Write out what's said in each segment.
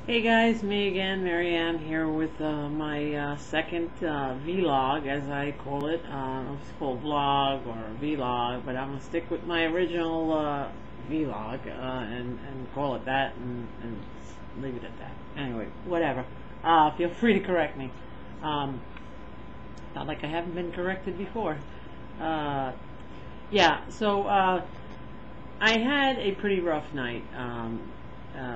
Hey guys, me again, Marianne here with my second vlog, as I call it. It's called vlog or vlog, but I'm gonna stick with my original vlog and call it that and leave it at that. Anyway, whatever. Feel free to correct me. Not like I haven't been corrected before. Yeah. So I had a pretty rough night.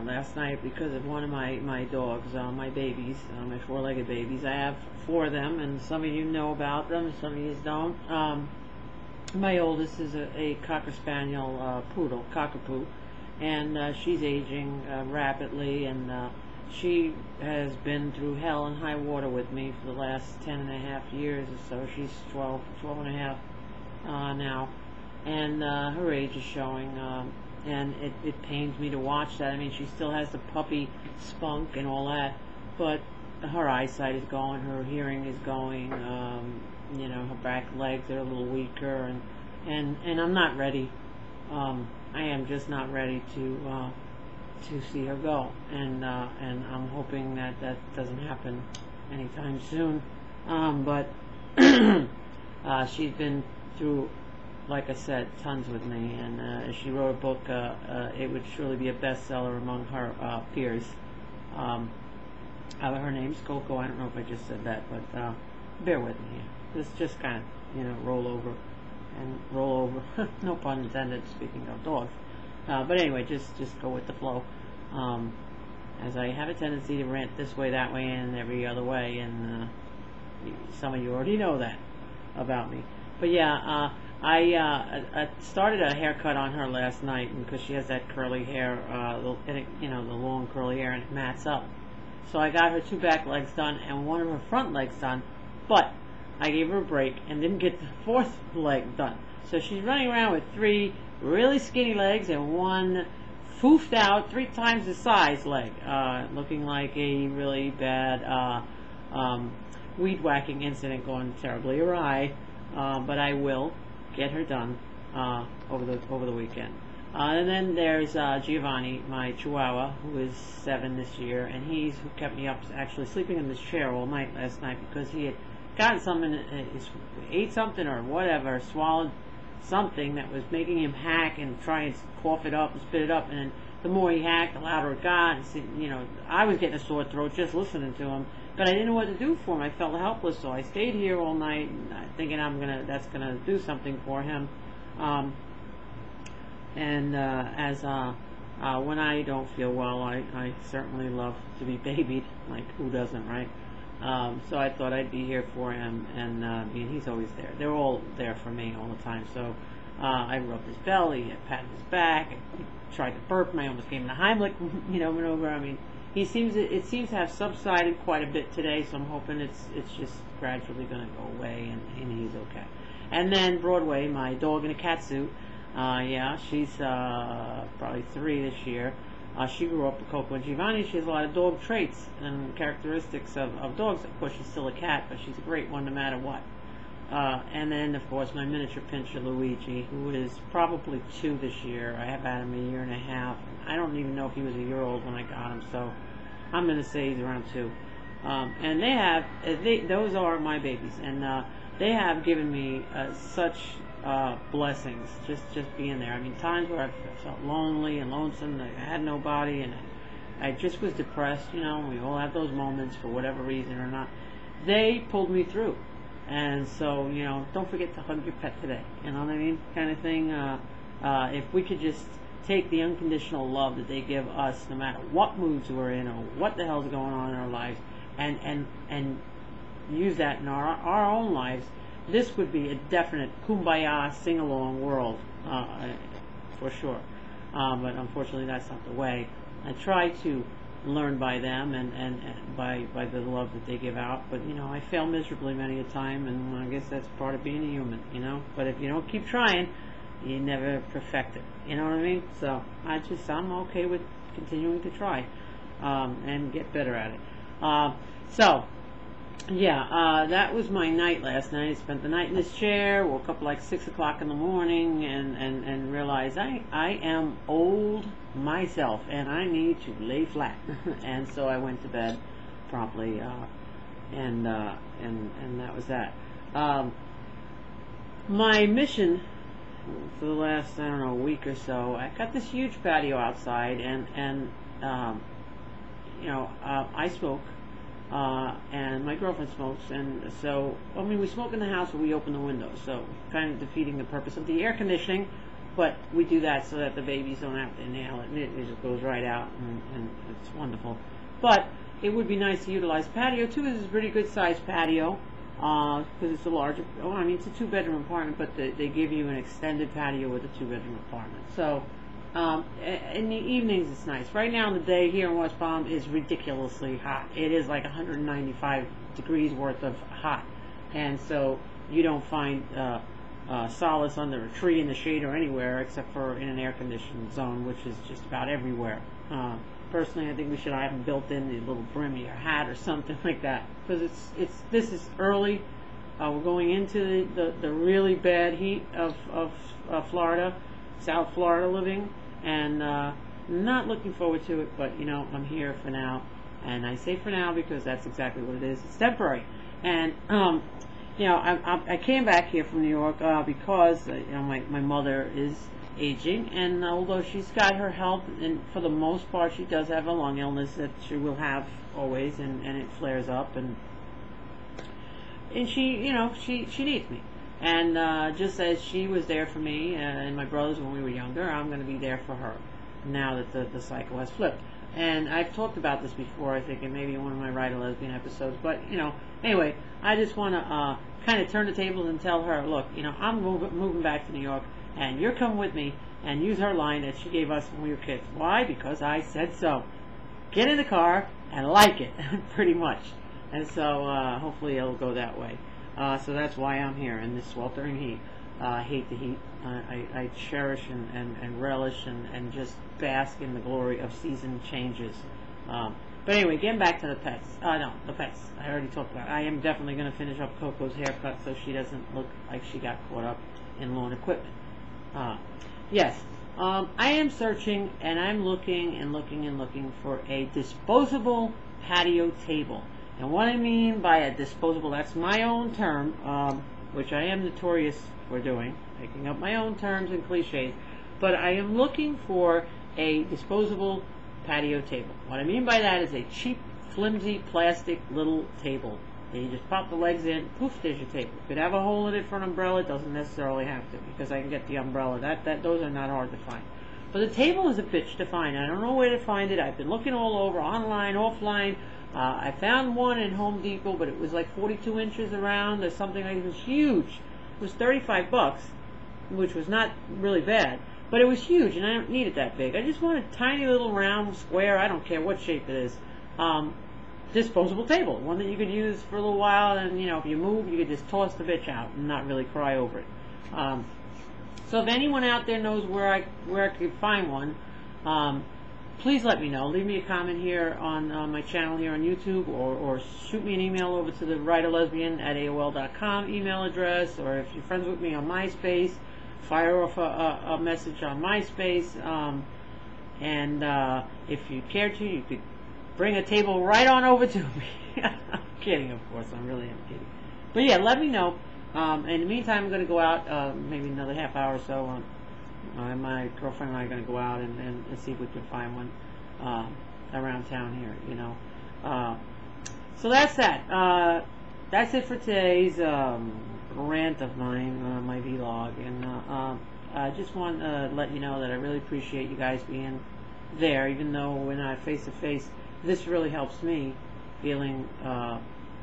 Last night because of one of my dogs, my babies, my four-legged babies. I have four of them, and some of you know about them, some of you don't. My oldest is a Cocker Spaniel poodle, Cockapoo, and she's aging rapidly, and she has been through hell and high water with me for the last 10.5 years or so. She's 12 and a half now, and her age is showing. And it pains me to watch that. I mean, she still has the puppy spunk and all that, but her eyesight is going, her hearing is going, her back legs are a little weaker, and I'm not ready. I am just not ready to see her go, and I'm hoping that doesn't happen anytime soon. But she's been through, like I said, tons with me, and she wrote a book. It would surely be a bestseller among her peers. Her name's Coco. I don't know if I just said that, but bear with me. Just kind of, roll over and roll over. No pun intended. Speaking of dogs, but anyway, just go with the flow. As I have a tendency to rant this way, that way, and every other way, and some of you already know that about me. But yeah. I started a haircut on her last night because she has that curly hair, the long curly hair, and it mats up. So I got her two back legs done and one of her front legs done, but I gave her a break and didn't get the fourth leg done. So she's running around with three really skinny legs and one foofed out 3 times the size leg, looking like a really bad weed whacking incident gone terribly awry. But I will get her done over the weekend. And then there's Giovanni, my Chihuahua, who is 7 this year, and he's who kept me up, actually sleeping in this chair all night last night because he had gotten something, ate something or whatever, swallowed something that was making him hack and try and cough it up and spit it up, and then the more he hacked, the louder it got. And, I was getting a sore throat just listening to him. But I didn't know what to do for him. I felt helpless, so I stayed here all night, thinking that's gonna do something for him. When I don't feel well, I certainly love to be babied. Like, who doesn't, right? So I thought I'd be here for him, and he's always there. They're all there for me all the time. So I rubbed his belly, I patted his back, he tried to burp, and I almost gave him the Heimlich, maneuver. I mean. It seems to have subsided quite a bit today, so I'm hoping it's just gradually going to go away, and he's okay. And then Broadway, my dog in a cat suit. She's probably 3 this year. She grew up with Coco and Giovanni. She has a lot of dog traits and characteristics of dogs. Of course, she's still a cat, but she's a great one no matter what. And then, of course, my miniature pinscher, Luigi, who is probably 2 this year. I have had him 1.5 years. I don't even know if he was 1 year old when I got him, so I'm going to say he's around 2. And those are my babies, and they have given me such blessings, just being there. I mean, times where I felt lonely and lonesome, I had nobody, and I just was depressed, we all have those moments for whatever reason or not. They pulled me through. And so, don't forget to hug your pet today. You know what I mean? Kind of thing. If we could just take the unconditional love that they give us, no matter what moods we're in or what the hell's going on in our lives, and use that in our own lives, this would be a definite kumbaya, sing-along world, for sure. But unfortunately, that's not the way. I try to learn by them and by the love that they give out, but I fail miserably many a time, and I guess that's part of being a human, but if you don't keep trying, you never perfect it, you know what I mean? So I'm okay with continuing to try and get better at it. So yeah, that was my night last night. I spent the night in this chair, woke up like 6 o'clock in the morning, and realized I am old myself and I need to lay flat. And so I went to bed promptly, and that was that. Um, my mission for the last, I don't know, week or so, I got this huge patio outside, and um, I smoke, and my girlfriend smokes, and so, I mean, we smoke in the house, but we open the windows, so kind of defeating the purpose of the air conditioning, but we do that so that the babies don't have to inhale it, it just goes right out, and it's wonderful. But it would be nice to utilize patio, too. This is a pretty good sized patio, because it's a larger, I mean, it's a two-bedroom apartment, but they give you an extended patio with a two-bedroom apartment, so in the evenings it's nice. Right now in the day here in West Palm is ridiculously hot. It is like 195 degrees worth of hot, and so you don't find solace under a tree in the shade or anywhere except for in an air-conditioned zone, which is just about everywhere. Personally, I think we should have them built in the little brim of your hat or something like that, because this is early. We're going into the really bad heat of Florida, South Florida living, and not looking forward to it, but I'm here for now, and I say for now because that's exactly what it is. It's temporary, and I came back here from New York because my mother is aging, and although she's got her health, and for the most part she does have a lung illness that she will have always, and it flares up, and she needs me. And just as she was there for me and my brothers when we were younger, I'm going to be there for her now that the cycle has flipped. And I've talked about this before, I think, in maybe one of my Write a Lesbian episodes. But, anyway, I just want to kind of turn the tables and tell her, look, I'm moving back to New York, and you're coming with me, and use her line that she gave us when we were kids. Why? Because I said so. Get in the car and like it, pretty much. And so hopefully it'll go that way. So that's why I'm here in this sweltering heat. I hate the heat. I cherish and relish and just bask in the glory of season changes. But anyway, getting back to the pets. No, the pets. I already talked about it. I am definitely going to finish up Coco's haircut so she doesn't look like she got caught up in lawn equipment. Yes, I am searching, and I'm looking and looking and looking for a disposable patio table. And what I mean by a disposable, that's my own term, which I am notorious for doing, making up my own terms and cliches, but I am looking for a disposable patio table. What I mean by that is a cheap, flimsy, plastic little table. And you just pop the legs in, poof, there's your table. You could have a hole in it for an umbrella. It doesn't necessarily have to, because I can get the umbrella. Those are not hard to find. But the table is a bitch to find. I don't know where to find it. I've been looking all over, online, offline. I found one in Home Depot, but it was like 42 inches around or something like it. It was huge. It was $35, which was not really bad. But it was huge, and I don't need it that big. I just want a tiny little round square, I don't care what shape it is, disposable table. One that you could use for a little while, and if you move, you could just toss the bitch out and not really cry over it. So if anyone out there knows where I could find one, please let me know. Leave me a comment here on my channel here on YouTube, or shoot me an email over to the writealesbian@aol.com email address, or if you're friends with me on MySpace, fire off a message on MySpace, and if you care to, you could bring a table right on over to me. I'm kidding, of course. I really am kidding. But yeah, let me know. In the meantime, I'm going to go out maybe another half hour or so. My girlfriend and I are going to go out and see if we can find one around town here, So that's that. That's it for today's rant of mine, my vlog. And I just want to let you know that I really appreciate you guys being there, even though we're not face-to-face. This really helps me, feeling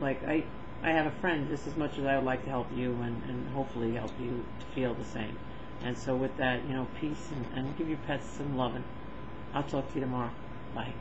like I have a friend just as much as I would like to help you, and hopefully help you to feel the same. And so with that, peace, and give your pets some loving. I'll talk to you tomorrow. Bye.